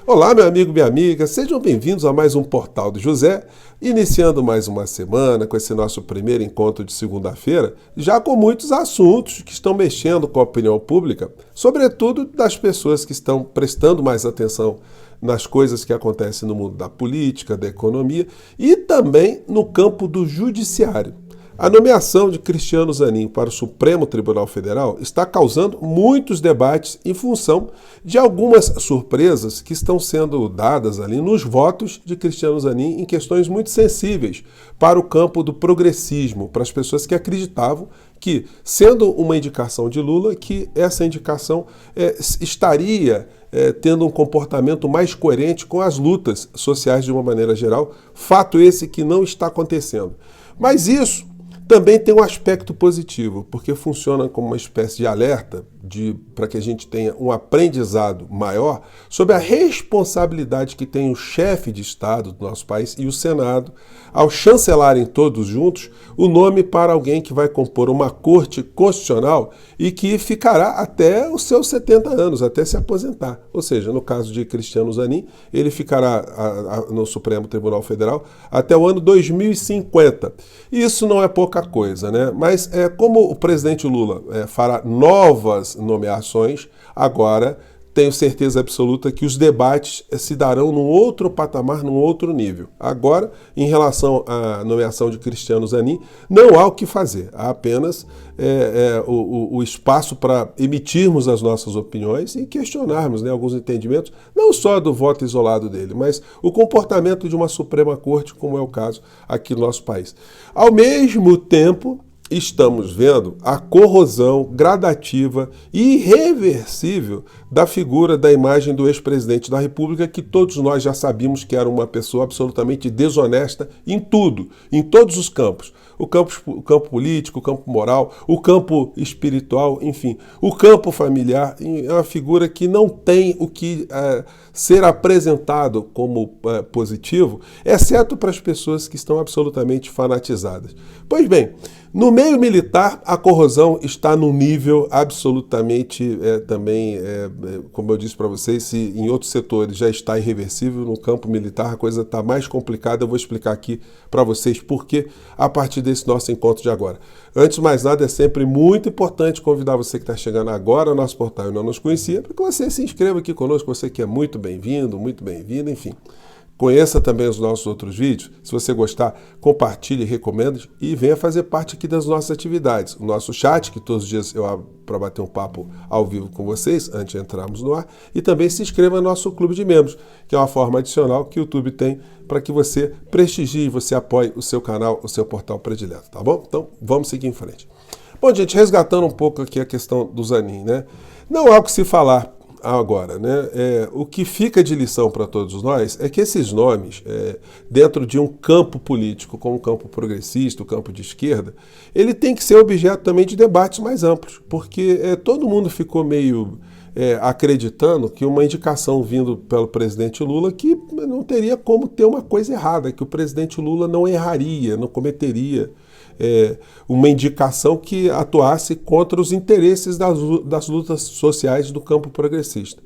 Olá, meu amigo, minha amiga, sejam bem-vindos a mais um Portal do José, iniciando mais uma semana com esse nosso primeiro encontro de segunda-feira, já com muitos assuntos que estão mexendo com a opinião pública, sobretudo das pessoas que estão prestando mais atenção nas coisas que acontecem no mundo da política, da economia e também no campo do judiciário. A nomeação de Cristiano Zanin para o Supremo Tribunal Federal está causando muitos debates em função de algumas surpresas que estão sendo dadas ali nos votos de Cristiano Zanin em questões muito sensíveis para o campo do progressismo, para as pessoas que acreditavam que, sendo uma indicação de Lula, que essa indicação estaria tendo um comportamento mais coerente com as lutas sociais de uma maneira geral, fato esse que não está acontecendo. Mas isso também tem um aspecto positivo, porque funciona como uma espécie de alerta para que a gente tenha um aprendizado maior sobre a responsabilidade que tem o chefe de Estado do nosso país e o Senado ao chancelarem todos juntos o nome para alguém que vai compor uma corte constitucional e que ficará até os seus 70 anos, até se aposentar. Ou seja, no caso de Cristiano Zanin, ele ficará no Supremo Tribunal Federal até o ano 2050. Isso não é pouca coisa, né? Mas como o presidente Lula fará novas nomeações, agora tenho certeza absoluta que os debates se darão num outro patamar, num outro nível. Agora, em relação à nomeação de Cristiano Zanin, não há o que fazer, há apenas o espaço para emitirmos as nossas opiniões e questionarmos, né, alguns entendimentos, não só do voto isolado dele, mas o comportamento de uma Suprema Corte, como é o caso aqui no nosso país. Ao mesmo tempo, estamos vendo a corrosão gradativa e irreversível da figura da imagem do ex-presidente da República, que todos nós já sabíamos que era uma pessoa absolutamente desonesta em tudo, em todos os campos. O campo político, o campo moral, o campo espiritual, enfim, o campo familiar. É uma figura que não tem o que ser apresentado como positivo, exceto para as pessoas que estão absolutamente fanatizadas. Pois bem, no meio militar, a corrosão está num nível absolutamente como eu disse para vocês, se em outros setores já está irreversível, no campo militar a coisa está mais complicada. Eu vou explicar aqui para vocês por quê a partir desse nosso encontro de agora. Antes de mais nada, é sempre muito importante convidar você que está chegando agora ao nosso portal e não nos conhecia, para que você se inscreva aqui conosco, você que é muito bem-vindo, enfim. Conheça também os nossos outros vídeos. Se você gostar, compartilhe, recomende e venha fazer parte aqui das nossas atividades. O nosso chat, que todos os dias eu abro para bater um papo ao vivo com vocês, antes de entrarmos no ar. E também se inscreva no nosso clube de membros, que é uma forma adicional que o YouTube tem para que você prestigie, você apoie o seu canal, o seu portal predileto, tá bom? Então, vamos seguir em frente. Bom, gente, resgatando um pouco aqui a questão do Zanin, né? Não há o que se falar agora, né? O que fica de lição para todos nós é que esses nomes, dentro de um campo político, como o campo progressista, o campo de esquerda, ele tem que ser objeto também de debates mais amplos, porque todo mundo ficou meio acreditando que uma indicação vindo pelo presidente Lula, que não teria como ter uma coisa errada, que o presidente Lula não erraria, não cometeria uma indicação que atuasse contra os interesses das lutas sociais do campo progressista.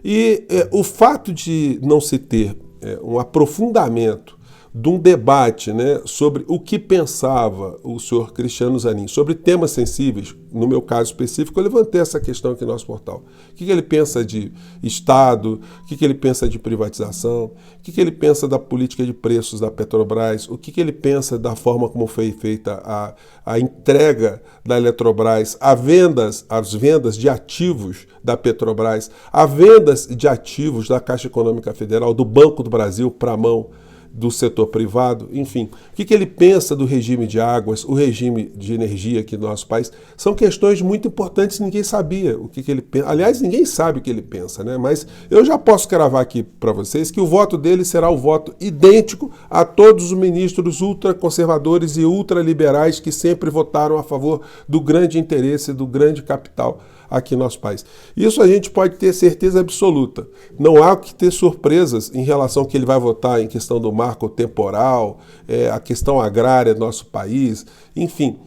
E o fato de não se ter um aprofundamento de um debate, né, sobre o que pensava o senhor Cristiano Zanin sobre temas sensíveis, no meu caso específico, eu levantei essa questão aqui no nosso portal. O que ele pensa de Estado, o que ele pensa de privatização, o que ele pensa da política de preços da Petrobras, o que ele pensa da forma como foi feita a entrega da Eletrobras, as vendas de ativos da Petrobras, as vendas de ativos da Caixa Econômica Federal, do Banco do Brasil para a mão do setor privado, enfim. O que ele pensa do regime de águas, o regime de energia aqui no nosso país, são questões muito importantes, ninguém sabia o que ele pensa. Aliás, ninguém sabe o que ele pensa, né? Mas eu já posso cravar aqui para vocês que o voto dele será o voto idêntico a todos os ministros ultraconservadores e ultraliberais que sempre votaram a favor do grande interesse, do grande capital aqui no nosso país. Isso a gente pode ter certeza absoluta. Não há que ter surpresas em relação ao que ele vai votar em questão do marco temporal, a questão agrária do nosso país, enfim,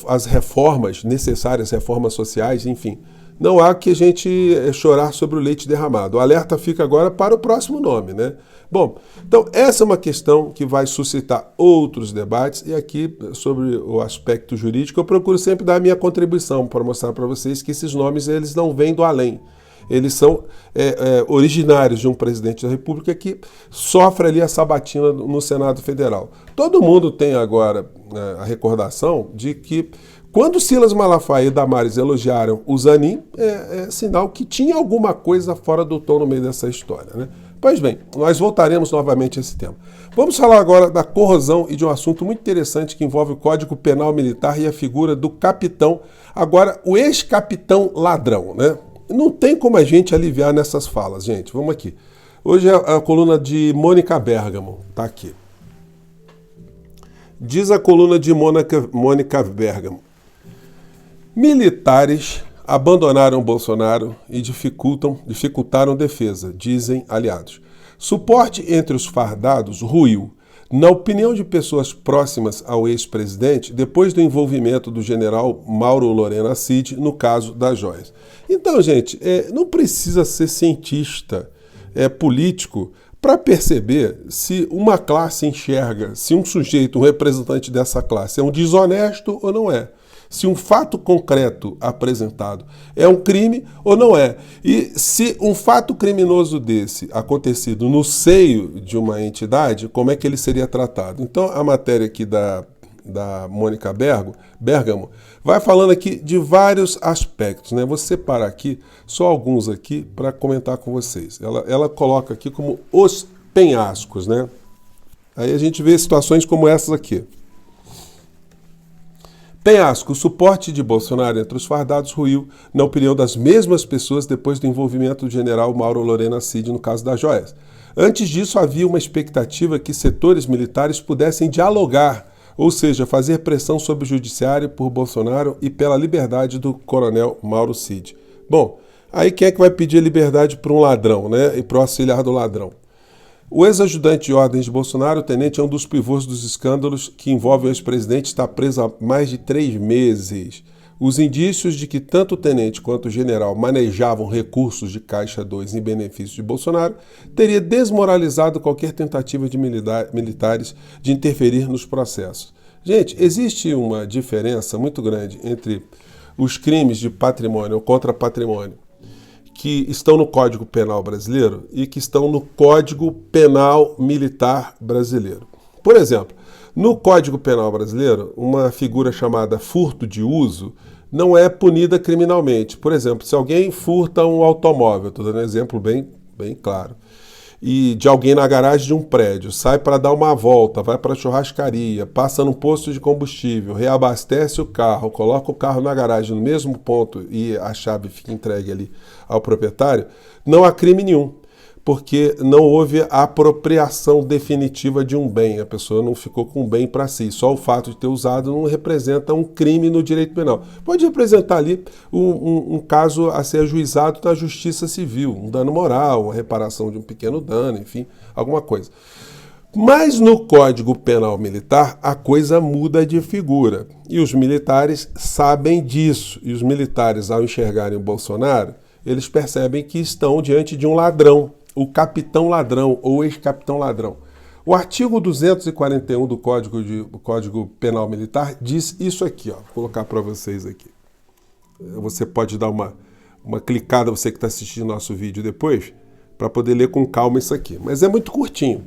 as reformas necessárias, reformas sociais, enfim. não há que a gente chorar sobre o leite derramado. O alerta fica agora para o próximo nome, né? Bom, então essa é uma questão que vai suscitar outros debates, e aqui sobre o aspecto jurídico eu procuro sempre dar a minha contribuição para mostrar para vocês que esses nomes eles não vêm do além. Eles são originários de um presidente da República que sofre ali a sabatina no Senado Federal. Todo mundo tem agora a recordação de que quando Silas Malafaia e Damares elogiaram o Zanin, é sinal que tinha alguma coisa fora do tom no meio dessa história, né? Pois bem, nós voltaremos novamente a esse tema. Vamos falar agora da corrosão e de um assunto muito interessante que envolve o Código Penal Militar e a figura do capitão, agora o ex-capitão ladrão, né? Não tem como a gente aliviar nessas falas, gente. Vamos aqui. Hoje é a coluna de Mônica Bergamo, tá aqui. Diz a coluna de Mônica Bergamo. Militares abandonaram Bolsonaro e dificultaram defesa, dizem aliados. Suporte entre os fardados ruiu. Na opinião de pessoas próximas ao ex-presidente, depois do envolvimento do general Mauro Lorena Cid no caso das joias. Então, gente, não precisa ser cientista, político, para perceber se uma classe enxerga, se um sujeito, um representante dessa classe é um desonesto ou não é. Se um fato concreto apresentado é um crime ou não é. E se um fato criminoso desse acontecido no seio de uma entidade, como é que ele seria tratado? Então, a matéria aqui da Mônica Bergamo vai falando aqui de vários aspectos, né? Vou separar aqui só alguns aqui para comentar com vocês. Ela coloca aqui como os penhascos, né? Aí a gente vê situações como essas aqui. Penhasco, o suporte de Bolsonaro entre os fardados ruiu, na opinião das mesmas pessoas, depois do envolvimento do general Mauro Lorena Cid no caso das joias. Antes disso, havia uma expectativa que setores militares pudessem dialogar, ou seja, fazer pressão sobre o judiciário por Bolsonaro e pela liberdade do coronel Mauro Cid. Bom, aí quem é que vai pedir liberdade para um ladrão, né? E para o auxiliar do ladrão? O ex-ajudante de ordens de Bolsonaro, o tenente, é um dos pivôs dos escândalos que envolvem o ex-presidente, está preso há mais de 3 meses. Os indícios de que tanto o tenente quanto o general manejavam recursos de Caixa 2 em benefício de Bolsonaro teria desmoralizado qualquer tentativa de militares de interferir nos processos. Gente, existe uma diferença muito grande entre os crimes de patrimônio ou contra patrimônio que estão no Código Penal brasileiro e que estão no Código Penal Militar brasileiro. Por exemplo, no Código Penal brasileiro, uma figura chamada furto de uso não é punida criminalmente. Por exemplo, se alguém furta um automóvel, estou dando um exemplo bem claro, e de alguém na garagem de um prédio, sai para dar uma volta, vai para a churrascaria, passa num posto de combustível, reabastece o carro, coloca o carro na garagem no mesmo ponto e a chave fica entregue ali ao proprietário, não há crime nenhum, porque não houve a apropriação definitiva de um bem, a pessoa não ficou com o bem para si, só o fato de ter usado não representa um crime no direito penal. Pode representar ali um caso a ser ajuizado na justiça civil, um dano moral, uma reparação de um pequeno dano, enfim, alguma coisa. Mas no Código Penal Militar a coisa muda de figura, e os militares sabem disso, e os militares ao enxergarem o Bolsonaro, eles percebem que estão diante de um ladrão, o capitão ladrão ou ex-capitão ladrão. O artigo 241 do Código Penal Militar diz isso aqui, ó. Vou colocar para vocês aqui. Você pode dar uma clicada, você que está assistindo nosso vídeo depois, para poder ler com calma isso aqui. Mas é muito curtinho.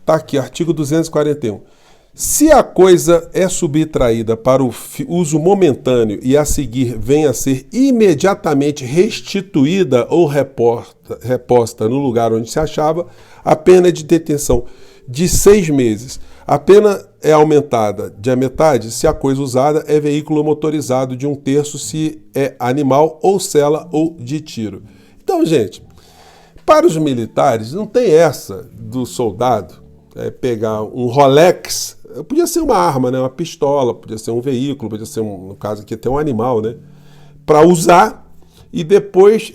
Está aqui, artigo 241. Se a coisa é subtraída para o uso momentâneo e a seguir venha a ser imediatamente restituída ou reposta no lugar onde se achava, a pena é de detenção de 6 meses. A pena é aumentada de a metade se a coisa usada é veículo motorizado, de 1/3 se é animal ou cela ou de tiro. Então, gente, para os militares não tem essa do soldado pegar um Rolex. Podia ser uma arma, né? Uma pistola, podia ser um veículo, podia ser, no caso aqui, até um animal, né? Para usar e depois,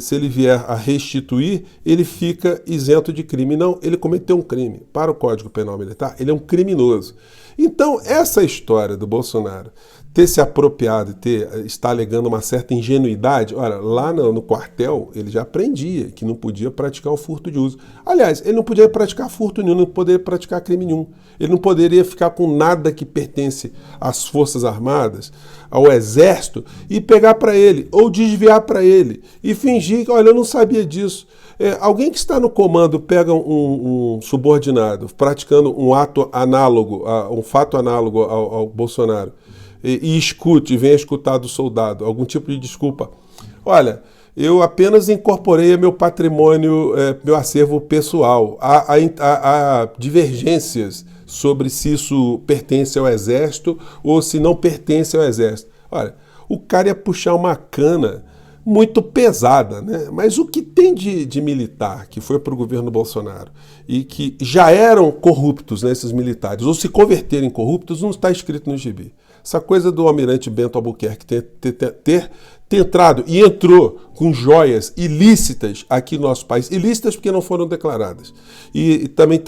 se ele vier a restituir, ele fica isento de crime. Não, ele cometeu um crime. Para o Código Penal Militar, ele é um criminoso. Então, essa história do Bolsonaro ter se apropriado e estar alegando uma certa ingenuidade, olha, lá no quartel ele já aprendia que não podia praticar o furto de uso. Aliás, ele não podia praticar furto nenhum, não poderia praticar crime nenhum. Ele não poderia ficar com nada que pertence às Forças Armadas, ao Exército, e pegar para ele, ou desviar para ele, e fingir que, olha, eu não sabia disso. Alguém que está no comando pega um subordinado praticando um ato análogo, um fato análogo ao Bolsonaro, e escute, venha escutar do soldado algum tipo de desculpa. Olha, eu apenas incorporei meu patrimônio, meu acervo pessoal. Há divergências sobre se isso pertence ao Exército ou se não pertence ao Exército. Olha, o cara ia puxar uma cana muito pesada, né? Mas o que tem de militar que foi para o governo Bolsonaro e que já eram corruptos, né, esses militares, ou se converterem em corruptos, não está escrito no gibi. Essa coisa do almirante Bento Albuquerque ter entrado e entrou com joias ilícitas aqui no nosso país, ilícitas porque não foram declaradas, e também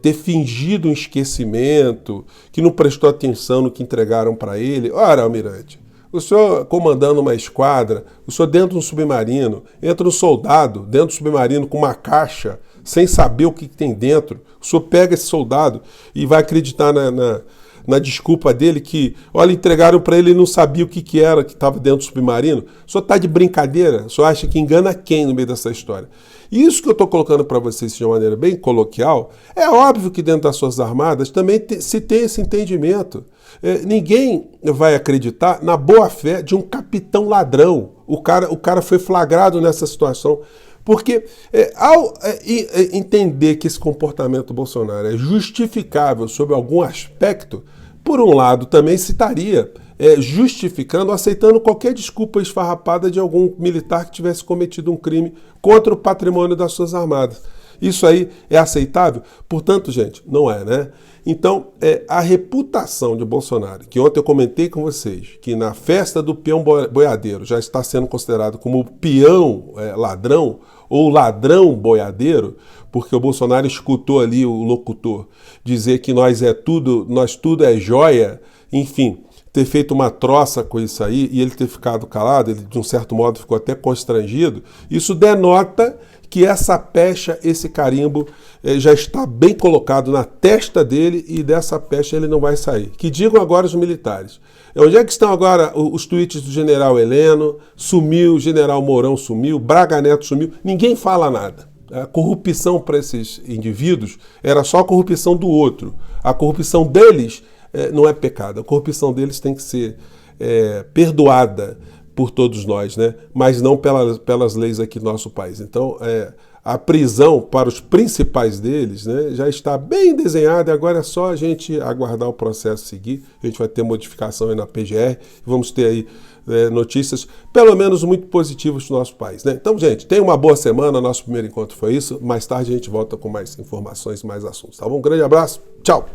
ter fingido um esquecimento, que não prestou atenção no que entregaram para ele. Ora, almirante, o senhor comandando uma esquadra, o senhor dentro de um submarino, entra um soldado dentro do submarino com uma caixa, sem saber o que tem dentro, o senhor pega esse soldado e vai acreditar na desculpa dele que, olha, entregaram para ele e não sabia o que era que estava dentro do submarino. O senhor está de brincadeira? O senhor acha que engana quem no meio dessa história? Isso que eu estou colocando para vocês de uma maneira bem coloquial, é óbvio que dentro das Forças Armadas também se tem esse entendimento. Ninguém vai acreditar na boa-fé de um capitão ladrão. O cara foi flagrado nessa situação. Porque ao entender que esse comportamento do Bolsonaro é justificável sob algum aspecto, por um lado também se estaria justificando, aceitando qualquer desculpa esfarrapada de algum militar que tivesse cometido um crime contra o patrimônio das Forças Armadas. Isso aí é aceitável? Portanto, gente, não é, né? Então, a reputação de Bolsonaro, que ontem eu comentei com vocês, que na festa do peão boiadeiro já está sendo considerado como peão ladrão ou ladrão boiadeiro, porque o Bolsonaro escutou ali o locutor dizer que nós tudo é joia, enfim, ter feito uma troça com isso aí e ele ter ficado calado, ele de um certo modo ficou até constrangido, isso denota que essa pecha, esse carimbo já está bem colocado na testa dele e dessa pecha ele não vai sair. Que digam agora os militares. Onde é que estão agora os tweets do general Heleno? Sumiu, o general Mourão sumiu, Braga Neto sumiu, ninguém fala nada. A corrupção para esses indivíduos era só a corrupção do outro. A corrupção deles não é pecado, a corrupção deles tem que ser perdoada por todos nós, né? Mas não pelas leis aqui do nosso país. Então, a prisão para os principais deles, né, já está bem desenhada, agora é só a gente aguardar o processo seguir. A gente vai ter modificação aí na PGR, vamos ter aí notícias, pelo menos muito positivas do nosso país, né? Então, gente, tenha uma boa semana, nosso primeiro encontro foi isso. Mais tarde a gente volta com mais informações, mais assuntos, tá bom? Um grande abraço, tchau!